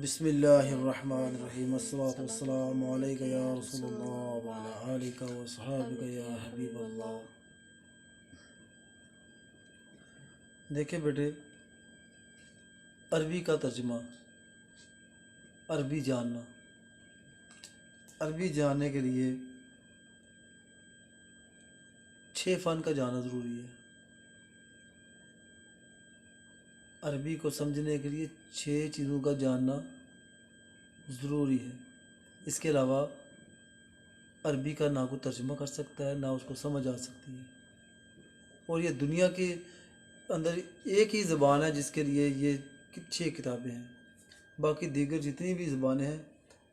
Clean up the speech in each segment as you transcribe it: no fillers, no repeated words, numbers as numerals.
بسم اللہ الرحمن الرحیم الصلاۃ والسلام علیک یا رسول اللہ وعلی آلک و صحابک یا حبیب اللہ۔ دیکھیں بیٹے، عربی کا ترجمہ، عربی جاننا، عربی جاننے کے لیے 6 فن کا جاننا ضروری ہے۔ عربی کو سمجھنے کے لیے 6 چیزوں کا جاننا ضروری ہے۔ اس کے علاوہ عربی کا نہ کوئی ترجمہ کر سکتا ہے، نہ اس کو سمجھ آ سکتی ہے۔ اور یہ دنیا کے اندر ایک ہی زبان ہے جس کے لیے یہ 6 کتابیں ہیں۔ باقی دیگر جتنی بھی زبانیں ہیں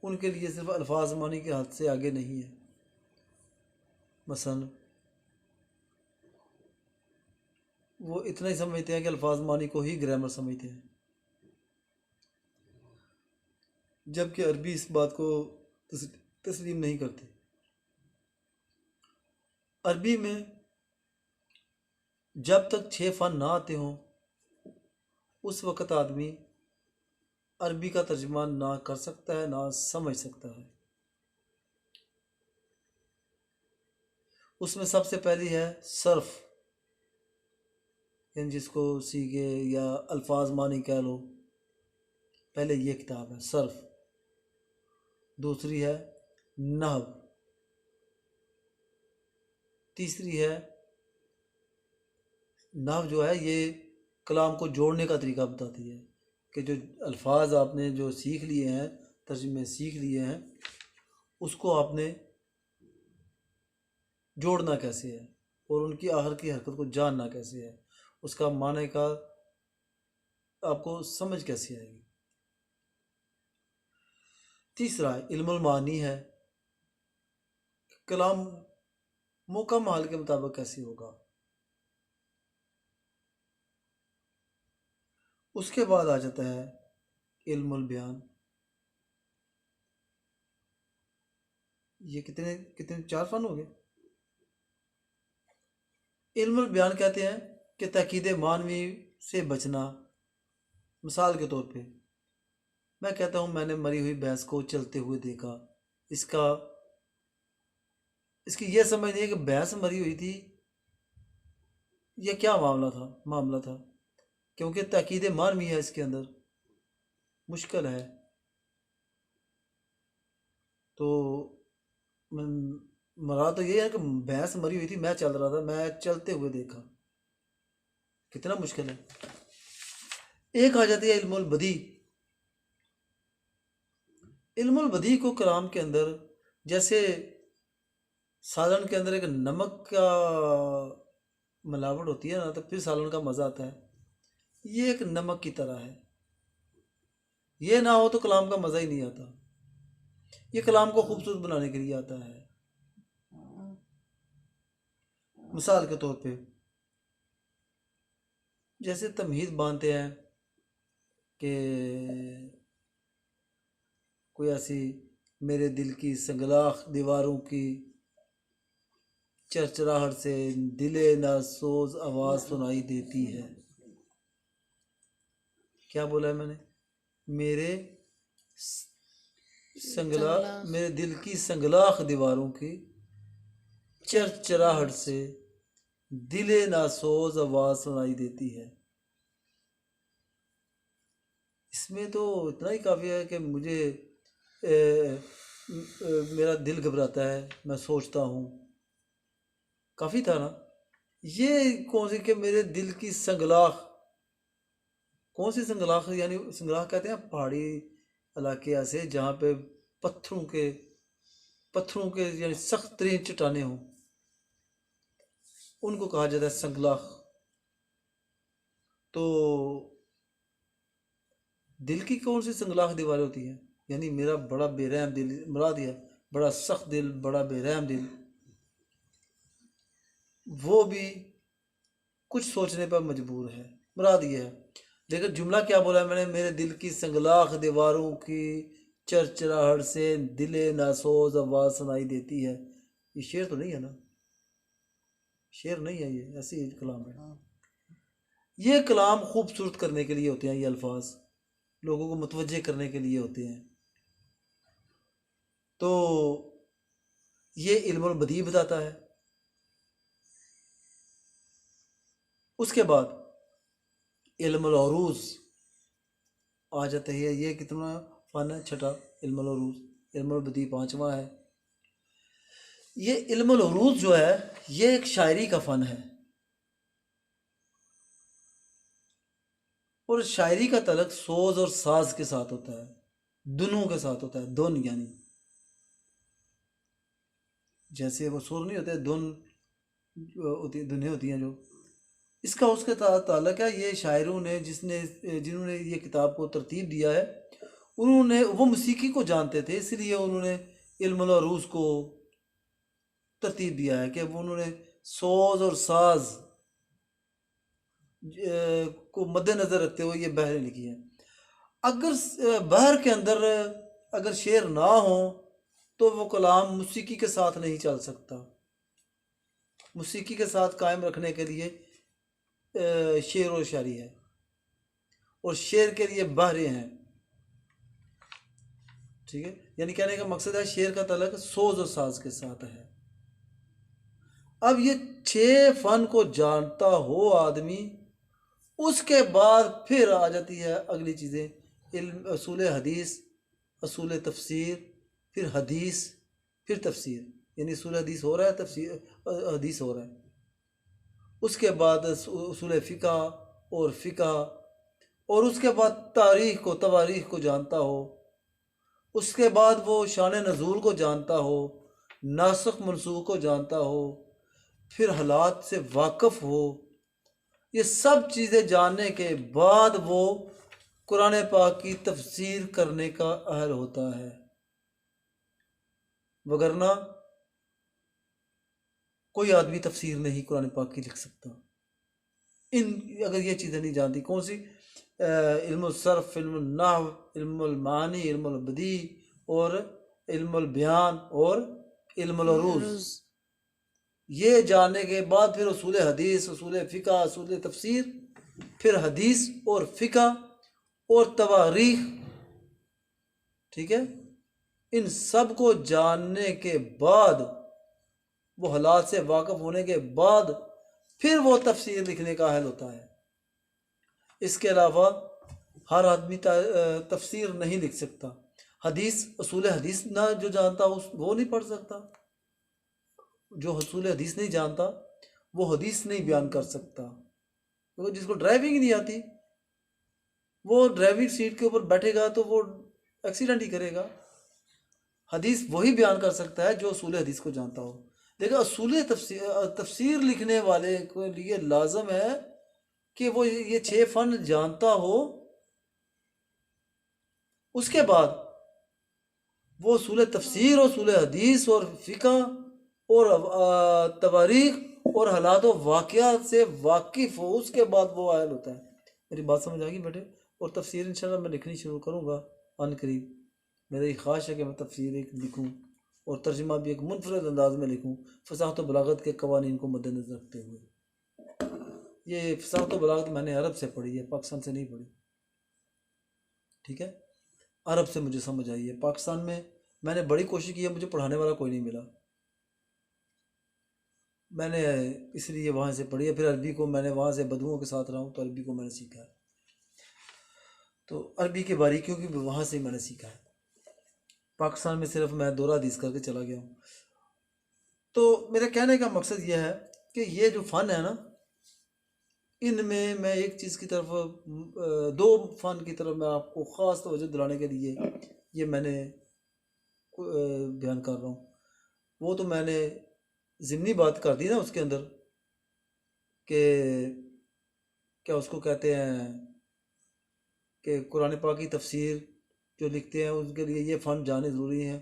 ان کے لیے صرف الفاظ معنی کے حد سے آگے نہیں ہے۔ مثلا وہ اتنا ہی سمجھتے ہیں کہ الفاظ معنی کو ہی گرامر سمجھتے ہیں، جبکہ عربی اس بات کو تسلیم نہیں کرتی۔ عربی میں جب تک 6 فن نہ آتے ہوں اس وقت آدمی عربی کا ترجمہ نہ کر سکتا ہے، نہ سمجھ سکتا ہے۔ اس میں سب سے پہلی ہے صرف، یعنی جس کو سیگے یا الفاظ معنی کہہ لو، پہلے یہ کتاب ہے صرف۔ دوسری ہے نحو، تیسری ہے نحو جو ہے یہ کلام کو جوڑنے کا طریقہ بتاتی ہے کہ جو الفاظ آپ نے جو سیکھ لیے ہیں، ترجمے سیکھ لیے ہیں، اس کو آپ نے جوڑنا کیسے ہے اور ان کی آخر کی حرکت کو جاننا کیسے ہے، اس کا معنی کا آپ کو سمجھ کیسے آئے گی۔ تیسرا علم المعانی ہے، کلام موقع محل کے مطابق کیسے ہوگا۔ اس کے بعد آ جاتا ہے علم البیان۔ یہ کتنے 4 فن ہو گئے۔ علم البیان کہتے ہیں کہ تاکید معنوی سے بچنا۔ مثال کے طور پہ میں کہتا ہوں میں نے مری ہوئی بھینس کو چلتے ہوئے دیکھا، اس کی یہ سمجھ نہیں ہے کہ بھینس مری ہوئی تھی، یہ کیا معاملہ تھا، کیونکہ تاکید معنوی ہے، اس کے اندر مشکل ہے۔ تو مراد تو یہ ہے کہ بھینس مری ہوئی تھی، میں چل رہا تھا، میں چلتے ہوئے دیکھا، کتنا مشکل ہے۔ ایک آ جاتی ہے علم البدی۔ علم البدی کو کلام کے اندر جیسے سالن کے اندر ایک نمک کا ملاوٹ ہوتی ہے نا تو پھر سالن کا مزہ آتا ہے، یہ ایک نمک کی طرح ہے۔ یہ نہ ہو تو کلام کا مزہ ہی نہیں آتا۔ یہ کلام کو خوبصورت بنانے کے لیے آتا ہے۔ مثال کے طور پہ جیسے تمہید باندھتے ہیں کہ کوئی ایسی میرے دل کی سنگلاخ دیواروں کی چرچراہٹ سے دل ناسوز آواز سنائی دیتی ہے۔ کیا بولا ہے میں نے؟ میرے دل کی سنگلاخ دیواروں کی چرچراہٹ سے دل ناسوز آواز سنائی دیتی ہے۔ اس میں تو اتنا ہی کافی ہے کہ مجھے میرا دل گھبراتا ہے، میں سوچتا ہوں، کافی تھا نا۔ یہ کون سی کہ میرے دل کی سنگلاخ، کون سی سنگلاخ؟ یعنی سنگلاخ کہتے ہیں پہاڑی علاقے ایسے جہاں پہ پتھروں کے یعنی سخت ترین چٹانیں ہوں، ان کو کہا جاتا ہے سنگلاخ۔ تو دل کی کون سی سنگلاخ دیواریں ہوتی ہیں؟ یعنی میرا بڑا بے رحم دل، مراد یہ بڑا سخت دل، بڑا بے رحم دل، وہ بھی کچھ سوچنے پر مجبور ہے، مراد یہ ہے۔ لیکن جملہ کیا بولا ہے میں نے؟ میرے دل کی سنگلاخ دیواروں کی چرچراہٹ سے دل ناسوز آواز سنائی دیتی ہے۔ یہ شعر تو نہیں ہے نا، شعر نہیں ہے، یہ ایسی کلام ہے۔ یہ کلام خوبصورت کرنے کے لیے ہوتے ہیں یہ الفاظ۔ لوگوں کو متوجہ کرنے کے لیے ہوتے ہیں. تو یہ علم البدیع بتاتا ہے. اس کے بعد علم العروض آ جاتا ہے. یہ کتنا فن ہے؟ چھٹا علم العروض. علم البدیع پانچواں ہے. یہ علم العروض جو ہے یہ ایک شاعری کا فن ہے، اور شاعری کا تعلق سوز اور ساز کے ساتھ ہوتا ہے، دنوں کے ساتھ ہوتا ہے. دن یعنی جیسے وہ سر نہیں ہوتے، دن ہوتی، دنیں ہوتی ہیں جو، اس کا اس کے تعلق ہے. یہ شاعروں نے جنہوں نے یہ کتاب کو ترتیب دیا ہے، انہوں نے وہ موسیقی کو جانتے تھے، اس لیے انہوں نے علم العروض کو ترتیب دیا ہے کہ وہ انہوں نے سوز اور ساز کو مد نظر رکھتے ہوئے یہ بحریں لکھی ہیں. اگر بحر کے اندر اگر شعر نہ ہو تو وہ کلام موسیقی کے ساتھ نہیں چل سکتا. موسیقی کے ساتھ قائم رکھنے کے لیے شعر و شاعری ہے، اور شعر کے لیے بحریں ہیں. ٹھیک ہے، یعنی کہنے کا مقصد ہے شعر کا تعلق سوز و ساز کے ساتھ ہے. اب یہ 6 فن کو جانتا ہو آدمی، اس کے بعد پھر آ جاتی ہے اگلی چیزیں، علم اصول حدیث، اصول تفسیر، پھر حدیث، پھر تفسیر. یعنی اصول حدیث ہو رہا ہے، تفسیر حدیث ہو رہا ہے. اس کے بعد اصول فقہ اور فقہ، اور اس کے بعد تاریخ کو، تواریخ کو جانتا ہو. اس کے بعد وہ شان نزول کو جانتا ہو، ناسخ منسوخ کو جانتا ہو، پھر حالات سے واقف ہو. یہ سب چیزیں جاننے کے بعد وہ قرآن پاک کی تفسیر کرنے کا اہل ہوتا ہے. وگرنہ کوئی آدمی تفسیر نہیں قرآن پاک کی لکھ سکتا اگر یہ چیزیں نہیں جانتی. کون سی؟ علم الصرف، علم النحو، علم المعانی، علم البدیع، اور علم البیان، اور علم العروض. یہ جاننے کے بعد پھر اصول حدیث، اصول فقہ، اصول تفسیر، پھر حدیث اور فقہ اور تواریخ. ٹھیک ہے، ان سب کو جاننے کے بعد، وہ حالات سے واقف ہونے کے بعد پھر وہ تفسیر لکھنے کا اہل ہوتا ہے. اس کے علاوہ ہر آدمی تفسیر نہیں لکھ سکتا. حدیث، اصول حدیث نہ جو جانتا وہ نہیں پڑھ سکتا. جو اصول حدیث نہیں جانتا وہ حدیث نہیں بیان کر سکتا. جس کو ڈرائیونگ نہیں آتی وہ ڈرائیونگ سیٹ کے اوپر بیٹھے گا تو وہ ایکسیڈنٹ ہی کرے گا. حدیث وہی بیان کر سکتا ہے جو اصول حدیث کو جانتا ہو. لیکن اصول تفسیر لکھنے والے کے لیے لازم ہے کہ وہ یہ 6 فن جانتا ہو. اس کے بعد وہ اصول تفسیر، اصول حدیث اور فقہ اور تواریخ اور حالات و واقعات سے واقف ہو. اس کے بعد وہ اہل ہوتا ہے. میری بات سمجھ آ گئی بیٹے؟ اور تفسیر انشاءاللہ میں لکھنی شروع کروں گا ان قریب. میری خواہش ہے کہ میں تفسیر ایک لکھوں اور ترجمہ بھی ایک منفرد انداز میں لکھوں، فصاحت و بلاغت کے قوانین کو مد نظر رکھتے ہوئے. یہ فصاحت و بلاغت میں نے عرب سے پڑھی ہے، پاکستان سے نہیں پڑھی. ٹھیک ہے، عرب سے مجھے سمجھ آئی ہے. پاکستان میں نے بڑی کوشش کی ہے، مجھے پڑھانے والا کوئی نہیں ملا. میں نے اس لیے وہاں سے پڑھی ہے. پھر عربی کو میں نے وہاں سے بدوؤں کے ساتھ رہا ہوں تو عربی کو میں نے سیکھا ہے. تو عربی کی باریکیوں کی بھی وہاں سے میں نے سیکھا ہے. پاکستان میں صرف میں دورہ حدیث کر کے چلا گیا ہوں. تو میرے کہنے کا مقصد یہ ہے کہ یہ جو فن ہے نا، ان میں ایک چیز کی طرف، 2 فن کی طرف میں آپ کو خاص توجہ دلانے کے لیے یہ میں نے بیان کر رہا ہوں. وہ تو میں نے ضمنی بات کر دی نا اس کے اندر، کہ کیا اس کو کہتے ہیں کہ قرآن پاک کی تفسیر جو لکھتے ہیں ان کے لیے یہ فن جانے ضروری ہیں.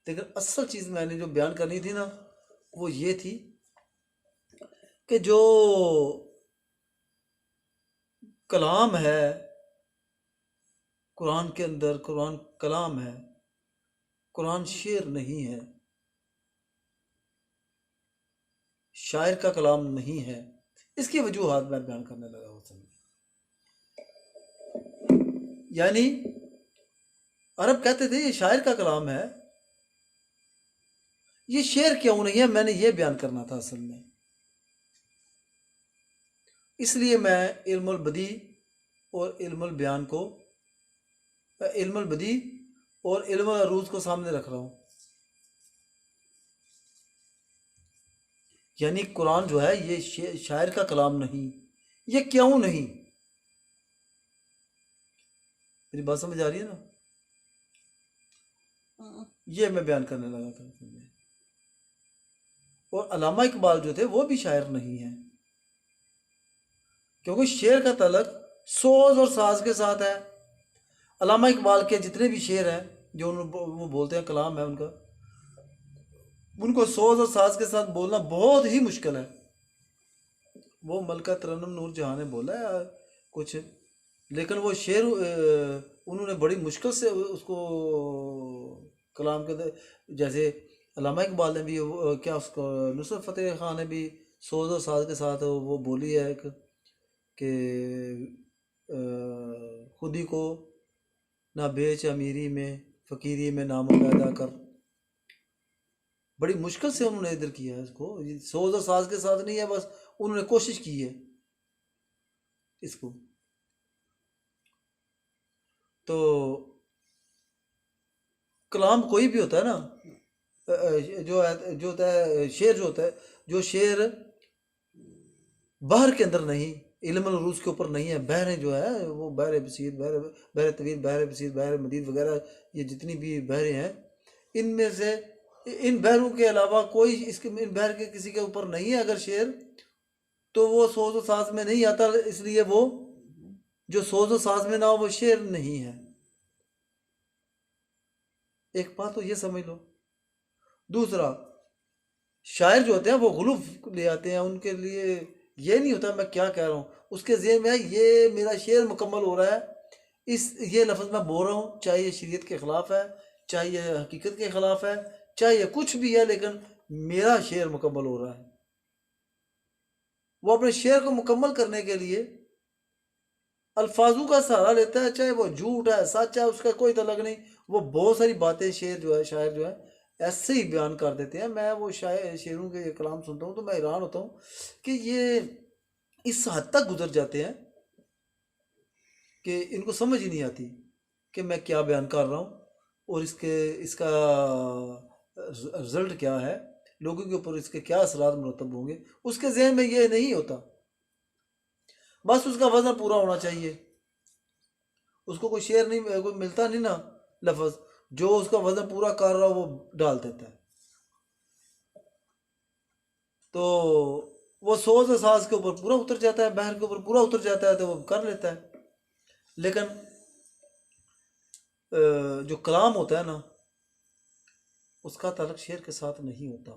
لیکن اصل چیز میں نے جو بیان کرنی تھی نا وہ یہ تھی کہ جو کلام ہے قرآن کے اندر، قرآن کلام ہے، قرآن شعر نہیں ہے، شاعر کا کلام نہیں ہے. اس کی وجوہات میں بیان کرنے لگا ہوں. یعنی عرب کہتے تھے یہ شاعر کا کلام ہے، یہ شعر کیوں نہیں ہے، میں نے یہ بیان کرنا تھا اصل میں. اس لیے میں علم البدی اور علم البیان کو، علم البدی اور علم العروض کو سامنے رکھ رہا ہوں. یعنی قرآن جو ہے یہ شاعر کا کلام نہیں. یہ کیوں نہیں؟ میری بات سمجھ آ رہی ہے نا؟ یہ میں بیان کرنے لگا تھا. اور علامہ اقبال جو تھے وہ بھی شاعر نہیں ہیں، کیونکہ شعر کا تعلق سوز اور ساز کے ساتھ ہے. علامہ اقبال کے جتنے بھی شعر ہیں جو وہ بولتے ہیں کلام ہے ان کا، ان کو سوز اور ساز کے ساتھ بولنا بہت ہی مشکل ہے. وہ ملکہ ترنم نور جہاں نے بولا ہے کچھ، لیکن وہ شعر انہوں نے بڑی مشکل سے اس کو کلام کے جیسے علامہ اقبال نے بھی کیا اس کو نصرت فتح خان نے بھی سوز و ساز کے ساتھ وہ بولی ہے کہ خودی کو نہ بیچ امیری میں، فقیری میں نام پیدا کر. بڑی مشکل سے انہوں نے ادھر کیا ہے اس کو، سوز و ساز کے ساتھ نہیں ہے، بس انہوں نے کوشش کی ہے اس کو. تو کلام کوئی بھی ہوتا ہے نا، جو ہوتا ہے شعر، جو ہوتا ہے، جو شعر بحر کے اندر نہیں، علم العروض کے اوپر نہیں ہے، بحریں جو ہے وہ بحر بصیر، بحر طویل، بحر بصیر، بحر مدید وغیرہ، یہ جتنی بھی بحریں ہیں، ان میں سے ان بحروں کے علاوہ کوئی اس کے ان بحر کے کسی کے اوپر نہیں ہے اگر شعر، تو وہ سوز و ساز میں نہیں آتا. اس لیے وہ جو سوز و ساز میں نہ ہو وہ شعر نہیں ہے. ایک بات تو یہ سمجھ لو. دوسرا، شاعر جو ہوتے ہیں وہ غلوف لے آتے ہیں، ان کے لیے یہ نہیں ہوتا میں کیا کہہ رہا ہوں، اس کے ذہن میں ہے یہ میرا شعر مکمل ہو رہا ہے، یہ لفظ میں بول رہا ہوں، چاہے یہ شریعت کے خلاف ہے، چاہے یہ حقیقت کے خلاف ہے، چاہے یہ کچھ بھی ہے، لیکن میرا شعر مکمل ہو رہا ہے. وہ اپنے شعر کو مکمل کرنے کے لیے الفاظوں کا سہارا لیتا ہے، چاہے وہ جھوٹ ہے سچ ہے، اس کا کوئی تعلق نہیں. وہ بہت ساری باتیں شاعر جو ہے ایسے ہی بیان کر دیتے ہیں. میں وہ شعروں کے کلام سنتا ہوں تو میں حیران ہوتا ہوں کہ یہ اس حد تک گزر جاتے ہیں کہ ان کو سمجھ ہی نہیں آتی کہ میں کیا بیان کر رہا ہوں اور اس کا رزلٹ کیا ہے، لوگوں کے اوپر اس کے کیا اثرات مرتب ہوں گے. اس کے ذہن میں یہ نہیں ہوتا. بس اس کا وزن پورا ہونا چاہیے. اس کو کوئی شعر نہیں، کوئی ملتا نہیں نا لفظ، جو اس کا وزن پورا کر رہا وہ ڈال دیتا ہے. تو وہ سوز و ساز کے اوپر پورا اتر جاتا ہے، بحر کے اوپر پورا اتر جاتا ہے تو وہ کر لیتا ہے. لیکن جو کلام ہوتا ہے نا، اس کا تعلق شعر کے ساتھ نہیں ہوتا.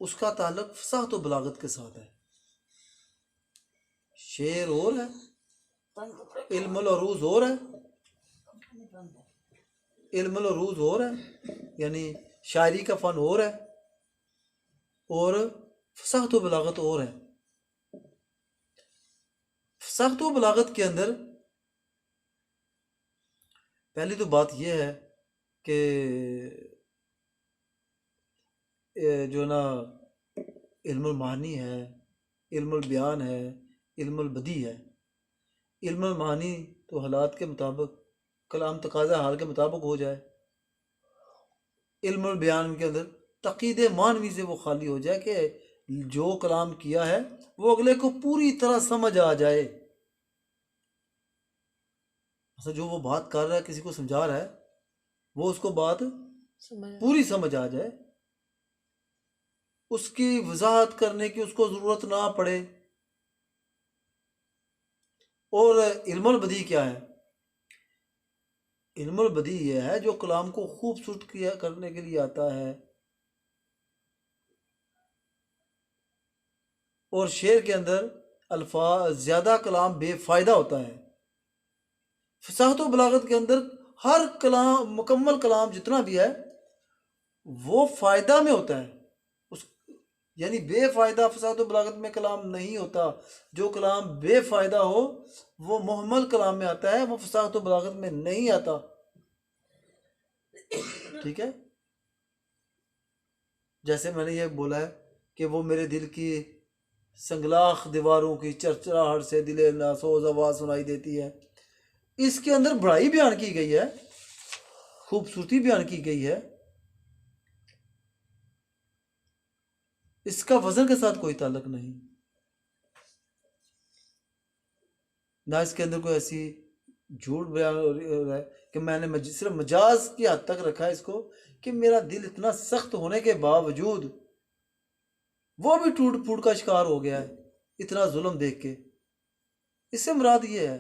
اس کا تعلق فصاحت و بلاغت کے ساتھ ہے. شعر اور ہے، علم العروض اور ہے، علم العروض اور ہے، یعنی شاعری کا فن اور ہے، اور فصاحت و بلاغت اور ہے. فصاحت و بلاغت کے اندر پہلی تو بات یہ ہے کہ جو نا علم المعانی ہے، علم البیان ہے، علم البدی ہے. علم المعانی تو حالات کے مطابق، کلام تقاضا حال کے مطابق ہو جائے. علم البیان کے اندر تقید معنوی سے وہ خالی ہو جائے کہ جو کلام کیا ہے وہ اگلے کو پوری طرح سمجھ آ جائے. جو وہ بات کر رہا ہے، کسی کو سمجھا رہا ہے، وہ اس کو بات پوری سمجھ آ جائے، اس کی وضاحت کرنے کی اس کو ضرورت نہ پڑے. اور علم البدی کیا ہے؟ علم البدی یہ ہے جو کلام کو خوبصورت کرنے کے لیے آتا ہے. اور شعر کے اندر الفاظ زیادہ کلام بے فائدہ ہوتا ہے. فصاحت و بلاغت کے اندر ہر کلام، مکمل کلام جتنا بھی ہے وہ فائدہ میں ہوتا ہے. یعنی بے فائدہ فصاحت و بلاغت میں کلام نہیں ہوتا. جو کلام بے فائدہ ہو وہ محمل کلام میں آتا ہے، وہ فصاحت و بلاغت میں نہیں آتا. ٹھیک ہے، جیسے میں نے یہ بولا ہے کہ وہ میرے دل کی سنگلاخ دیواروں کی چرچراہٹ سے دل ناسوز آواز سنائی دیتی ہے. اس کے اندر بڑائی بیان کی گئی ہے، خوبصورتی بیان کی گئی ہے، اس کا وزن کے ساتھ کوئی تعلق نہیں، نہ اس کے اندر کوئی ایسی جھوٹ بیان ہو رہا ہے کہ میں نے صرف مجاز کی حد تک رکھا ہے اس کو کہ میرا دل اتنا سخت ہونے کے باوجود وہ بھی ٹوٹ پھوٹ کا شکار ہو گیا ہے اتنا ظلم دیکھ کے. اس سے مراد یہ ہے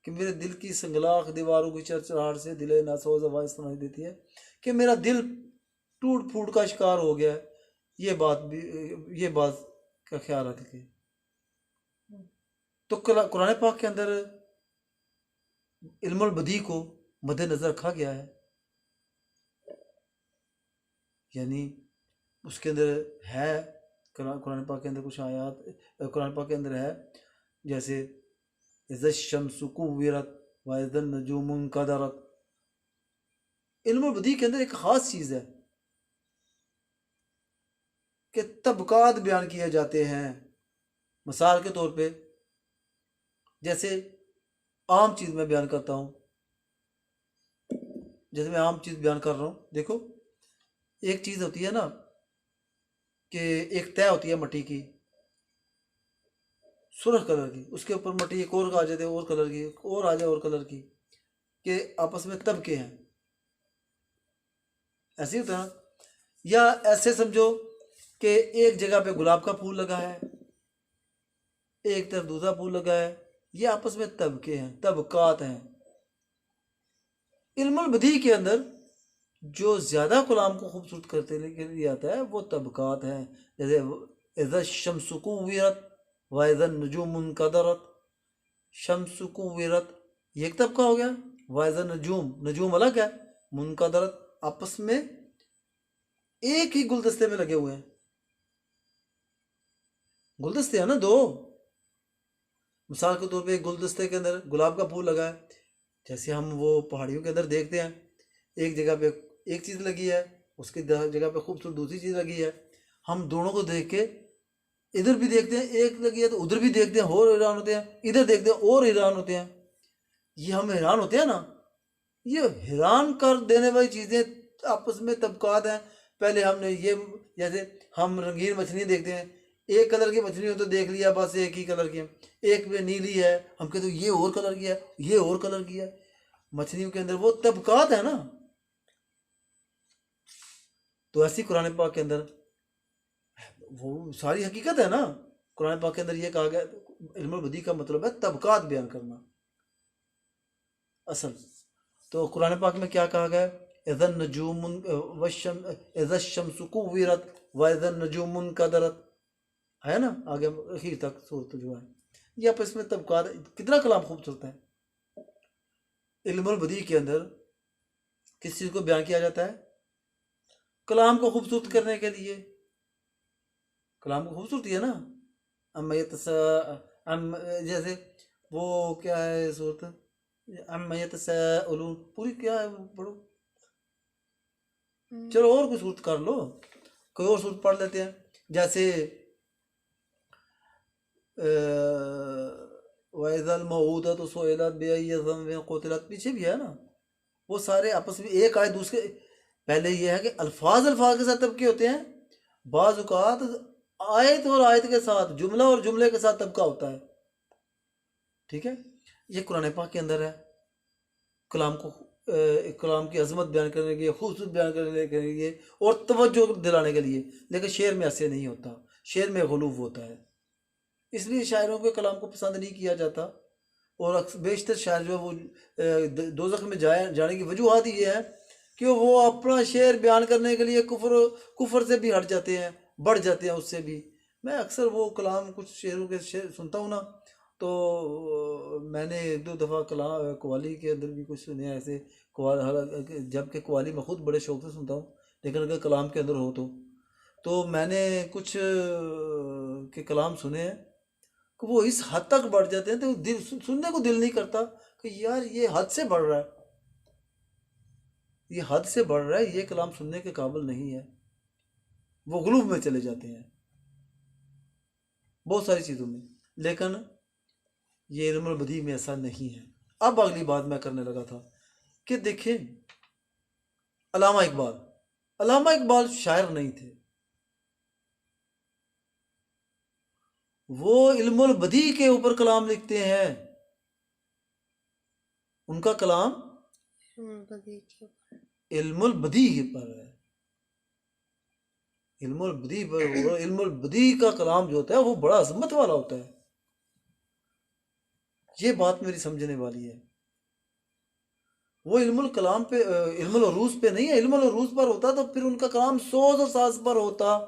کہ میرے دل کی سنگلاخ دیواروں کی چرچراہٹ سے دل ناسوز آواز سنائی دیتی ہے کہ میرا دل ٹوٹ پھوٹ کا شکار ہو گیا ہے. یہ بات کا خیال رکھ کے تو قرآن پاک کے اندر علم البدی کو مد نظر رکھا گیا ہے. یعنی اس کے اندر ہے قرآن پاک کے اندر کچھ آیات قرآن پاک کے اندر ہے جیسے اذا الشمس کورت واذا النجوم انکدرت. علم البدی کے اندر ایک خاص چیز ہے کہ طبقات بیان کیے جاتے ہیں. مثال کے طور پہ جیسے عام چیز میں بیان کرتا ہوں، جیسے میں عام چیز بیان کر رہا ہوں. دیکھو ایک چیز ہوتی ہے نا کہ ایک طے ہوتی ہے مٹی کی سرخ کلر کی، اس کے اوپر مٹی ایک اور آ جاتی ہے اور کلر کی، اور آ جائے اور کلر کی، کہ آپس میں طبقے ہیں. ایسے ہی ہوتا ہے. یا ایسے سمجھو کہ ایک جگہ پہ گلاب کا پھول لگا ہے، ایک طرف دوسرا پھول لگا ہے، یہ آپس میں طبقے ہیں، طبقات ہیں. علم البدی کے اندر جو زیادہ کلام کو خوبصورت کرتے لیے آتا ہے وہ طبقات ہیں. جیسے اذا الشمس کورت واذا النجوم انکدرت. شمس کورت یہ ایک طبقہ ہو گیا، واذا نجوم الگ ہے، منکدرت آپس میں ایک ہی گلدستے میں لگے ہوئے ہیں. گلدستے ہیں نا دو. مثال کے طور پہ ایک گلدستے کے اندر گلاب کا پھول لگا ہے، جیسے ہم وہ پہاڑیوں کے اندر دیکھتے ہیں ایک جگہ پہ ایک چیز لگی ہے، اس کی جگہ پہ خوبصورت دوسری چیز لگی ہے. ہم دونوں کو دیکھ کے ادھر بھی دیکھتے ہیں ایک لگی ہے تو ادھر بھی دیکھتے ہیں اور حیران ہوتے ہیں، ادھر دیکھتے ہیں اور حیران ہوتے ہیں. یہ ہم حیران ہوتے ہیں نا، یہ حیران کر دینے والی چیزیں آپس میں طبقات ہیں. پہلے ہم نے یہ جیسے ہم رنگین مچھلی دیکھتے ہیں، ایک کلر کی مچھلی ہو تو دیکھ لیا بس ایک ہی کلر کی ہے، ایک میں نیلی ہے ہم کہتے ہیں یہ اور کلر کی ہے، یہ اور کلر کی ہے. مچھلیوں کے اندر وہ طبقات ہیں نا. تو ایسی قرآن پاک کے اندر وہ ساری حقیقت ہے نا. قرآن پاک کے اندر یہ کہا گیا علم البدی کا مطلب ہے طبقات بیان کرنا اصل. تو قرآن پاک میں کیا کہا گیا؟ اذا النجوم اذا الشمس کورت واذا النجوم انکدرت ہے نا، آگے اخیر تک صورت جو ہے یہ آپس میں طبقات. کتنا کلام خوبصورت ہے. علم البدی کے اندر کس چیز کو بیان کیا جاتا ہے؟ کلام کو خوبصورت کرنے کے لیے. کلام کو خوبصورتی ہے نا. جیسے وہ کیا ہے صورت اما یتساءلون، پوری کیا ہے پڑھو. چلو اور کوئی صورت کر لو، کوئی اور صورت پڑھ لیتے ہیں. جیسے وَإِذَا الْمَوْءُودَةُ سُئِلَتْ بِأَيِّ ذَنبٍ قُتِلَتْ پیچھے بھی ہے نا. وہ سارے آپس میں ایک آیت دوسرے. پہلے یہ ہے کہ الفاظ کے ساتھ طبقے ہوتے ہیں، بعض اوقات آیت اور آیت کے ساتھ، جملہ اور جملے کے ساتھ طبقہ ہوتا ہے. ٹھیک ہے، یہ قرآن پاک کے اندر ہے. کلام کی عظمت بیان کرنے کے لیے، خوبصورت بیان کرنے کے لیے اور توجہ دلانے کے لیے. لیکن شعر میں ایسے نہیں ہوتا، شعر میں غلو ہوتا ہے. اس لیے شاعروں کے کلام کو پسند نہیں کیا جاتا. اور بیشتر شاعر جو وہ دوزخ میں جانے کی وجوہات یہ ہے کہ وہ اپنا شعر بیان کرنے کے لیے کفر سے بھی ہٹ جاتے ہیں، بڑھ جاتے ہیں اس سے بھی. میں اکثر وہ کلام کچھ شعروں کے شعر سنتا ہوں نا، تو میں نے ایک دو دفعہ قوالی کے اندر بھی کچھ سنے ایسے، جب کہ قوالی میں خود بڑے شوق سے سنتا ہوں، لیکن اگر کلام کے اندر ہو تو تو میں نے کچھ کے کلام سنے ہیں کہ وہ اس حد تک بڑھ جاتے ہیں تو سننے کو دل نہیں کرتا کہ یار یہ حد سے بڑھ رہا ہے، یہ حد سے بڑھ رہا ہے، یہ کلام سننے کے قابل نہیں ہے، وہ غلوب میں چلے جاتے ہیں بہت ساری چیزوں میں۔ لیکن یہ علم البدیع میں ایسا نہیں ہے۔ اب اگلی بات میں کرنے لگا تھا کہ دیکھیں علامہ اقبال شاعر نہیں تھے، وہ علم البدیع کے اوپر کلام لکھتے ہیں، ان کا کلام علم البدیع پر ہے، علم البدیع پر، علم البدیع کا کلام جو ہوتا ہے وہ بڑا عظمت والا ہوتا ہے۔ یہ بات میری سمجھنے والی ہے۔ وہ علم الکلام پہ، علم العروض پہ نہیں ہے، علم العروض پر ہوتا تو پھر ان کا کلام سوز و ساز پر ہوتا۔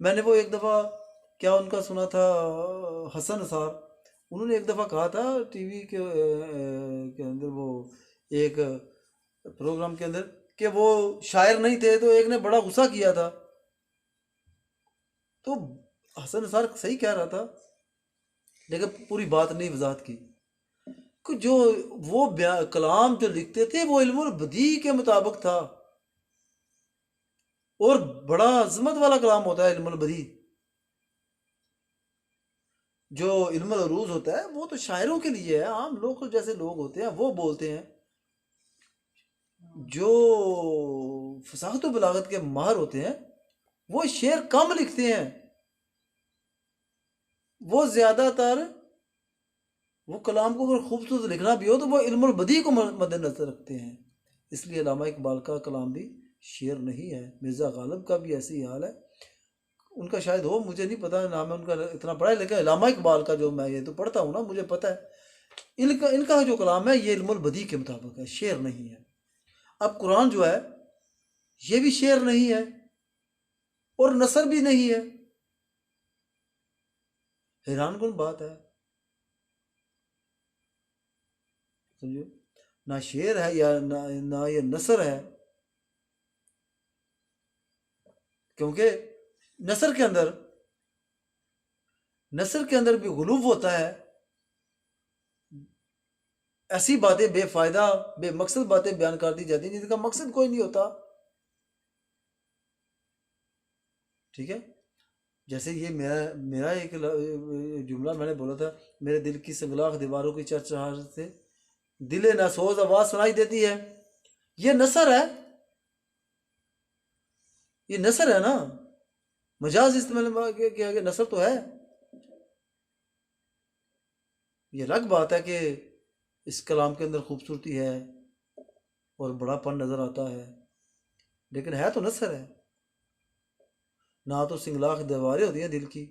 میں نے وہ ایک دفعہ کیا ان کا سنا تھا، حسن نثار، انہوں نے ایک دفعہ کہا تھا ٹی وی کے اندر، وہ ایک پروگرام کے اندر، کہ وہ شاعر نہیں تھے، تو ایک نے بڑا غصہ کیا تھا۔ تو حسن نثار صحیح کہہ رہا تھا، لیکن پوری بات نہیں وضاحت کی کہ جو وہ کلام جو لکھتے تھے وہ علم البدیع کے مطابق تھا، اور بڑا عظمت والا کلام ہوتا ہے علم البدیع۔ جو علم العروض ہوتا ہے وہ تو شاعروں کے لیے ہے، عام لوگ جیسے لوگ ہوتے ہیں وہ بولتے ہیں۔ جو فصاحت و بلاغت کے ماہر ہوتے ہیں وہ شعر کم لکھتے ہیں، وہ زیادہ تر وہ کلام کو اگر خوبصورت لکھنا بھی ہو تو وہ علم البدیع کو مد نظر رکھتے ہیں۔ اس لیے علامہ اقبال کا کلام بھی شعر نہیں ہے، مرزا غالب کا بھی ایسی حال ہے، ان کا شاید ہو، مجھے نہیں پتا، نام ان کا اتنا پڑھا ہے، لیکن علامہ اقبال کا جو میں یہ تو پڑھتا ہوں نا، مجھے پتا ہے ان کا جو کلام ہے یہ علم البدیع کے مطابق ہے، شعر نہیں ہے۔ اب قرآن جو ہے یہ بھی شعر نہیں ہے اور نثر بھی نہیں ہے، حیران کن بات ہے، سمجھو، نہ شعر ہے یا نہ یہ نثر ہے، کیونکہ نثر کے اندر بھی غلوب ہوتا ہے، ایسی باتیں بے فائدہ بے مقصد باتیں بیان کر دی جاتی ہیں جن کا مقصد کوئی نہیں ہوتا، ٹھیک ہے۔ جیسے یہ میرا ایک جملہ میں نے بولا تھا، میرے دل کی سنگلاخ دیواروں کی چرچراہٹ سے دل ناسوز آواز سنائی دیتی ہے، یہ نثر ہے، یہ نثر ہے نا، مجاز استعمال کیا گیا، نثر تو ہے۔ یہ الگ بات ہے کہ اس کلام کے اندر خوبصورتی ہے اور بڑا پن نظر آتا ہے، لیکن ہے تو نثر ہے، نہ تو سنگلاخ دیواریں ہوتی ہیں دل کی،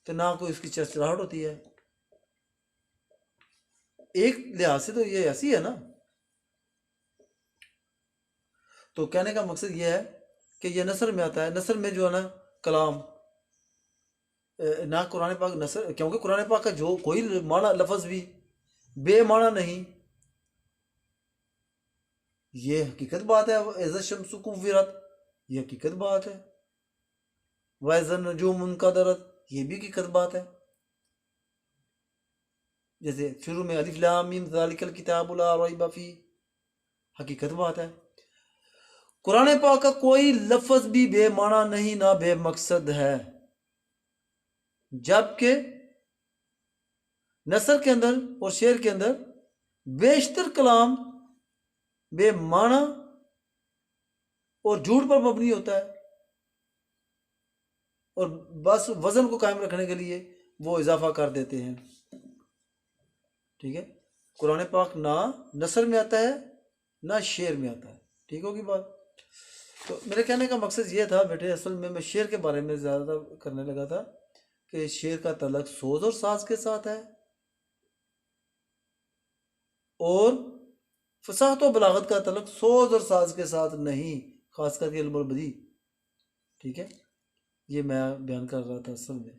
تو نہ کوئی اس کی چرچراہٹ ہوتی ہے۔ ایک لحاظ سے تو یہ ایسی ہے نا۔ تو کہنے کا مقصد یہ ہے کہ یہ نثر میں آتا ہے، نثر میں جو ہے نا کلام، نہ قرآن پاک نثر، کیونکہ قرآن پاک کا جو کوئی معنی لفظ بھی بے معنی نہیں، یہ حقیقت بات ہے۔ اذا الشمس کورت، یہ حقیقت بات ہے، واذا النجوم انکدرت، یہ بھی حقیقت بات ہے۔ جیسے شروع میں الف لام میم ذالک الکتاب لا ریب فیہ، حقیقت بات ہے۔ قرآن پاک کا کوئی لفظ بھی بے معنی نہیں، نہ بے مقصد ہے، جبکہ نثر کے اندر اور شعر کے اندر بیشتر کلام بے معنی اور جھوٹ پر مبنی ہوتا ہے، اور بس وزن کو قائم رکھنے کے لیے وہ اضافہ کر دیتے ہیں، ٹھیک ہے۔ قرآن پاک نہ نثر میں آتا ہے نہ شعر میں آتا ہے، ٹھیک ہوگی بات۔ تو میرے کہنے کا مقصد یہ تھا بیٹے، اصل میں شعر کے بارے میں زیادہ کرنے لگا تھا کہ شعر کا تعلق سوز اور ساز کے ساتھ ہے، اور فصاحت و بلاغت کا تعلق سوز اور ساز کے ساتھ نہیں، خاص کر کے علم البدیع، ٹھیک ہے۔ یہ میں بیان کر رہا تھا اصل میں۔